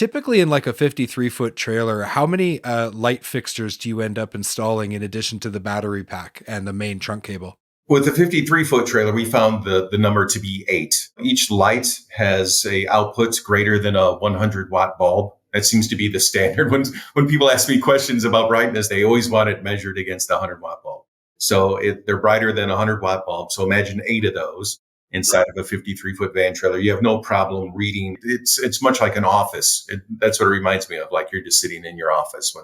Typically in like a 53-foot trailer, how many light fixtures do you end up installing in addition to the battery pack and the main trunk cable? With the 53-foot trailer, we found the number to be 8. Each light has a output greater than a 100-watt bulb. That seems to be the standard. When people ask me questions about brightness, they always want it measured against a 100-watt bulb. So they're brighter than a 100-watt bulb. So imagine 8 of those inside of a 53-foot van trailer. You have no problem reading. It's much like an office. That's what it reminds me of, like you're just sitting in your office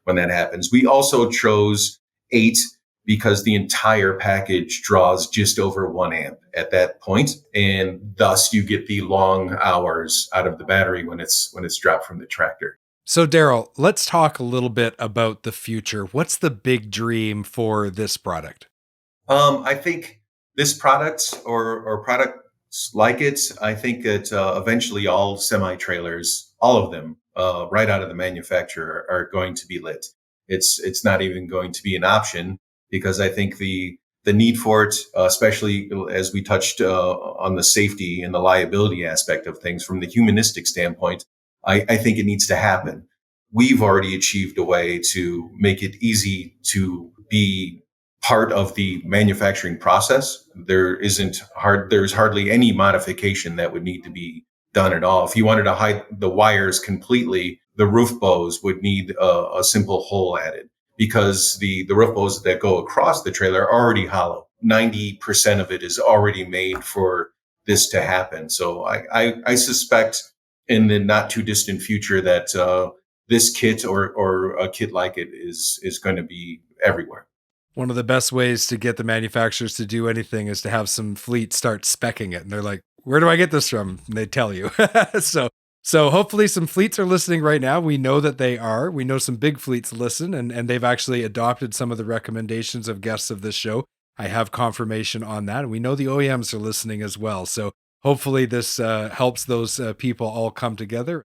when that happens. We also chose 8 because the entire package draws just over 1 amp at that point, and thus you get the long hours out of the battery when it's dropped from the tractor. So, Daryl, let's talk a little bit about the future. What's the big dream for this product? I think this product or products like it, I think that eventually all semi-trailers, all of them, right out of the manufacturer, are going to be lit. It's not even going to be an option, because I think the need for it, especially as we touched on the safety and the liability aspect of things from the humanistic standpoint, I think it needs to happen. We've already achieved a way to make it easy to be part of the manufacturing process. There's hardly any modification that would need to be done at all. If you wanted to hide the wires completely, the roof bows would need a simple hole added, because the roof bows that go across the trailer are already hollow. 90% of it is already made for this to happen. So I suspect in the not too distant future that this kit or a kit like it is going to be everywhere. One of the best ways to get the manufacturers to do anything is to have some fleet start speccing it. And they're like, where do I get this from? And they tell you. So hopefully some fleets are listening right now. We know that they are. We know some big fleets listen, and they've actually adopted some of the recommendations of guests of this show. I have confirmation on that. And we know the OEMs are listening as well. So hopefully this helps those people all come together.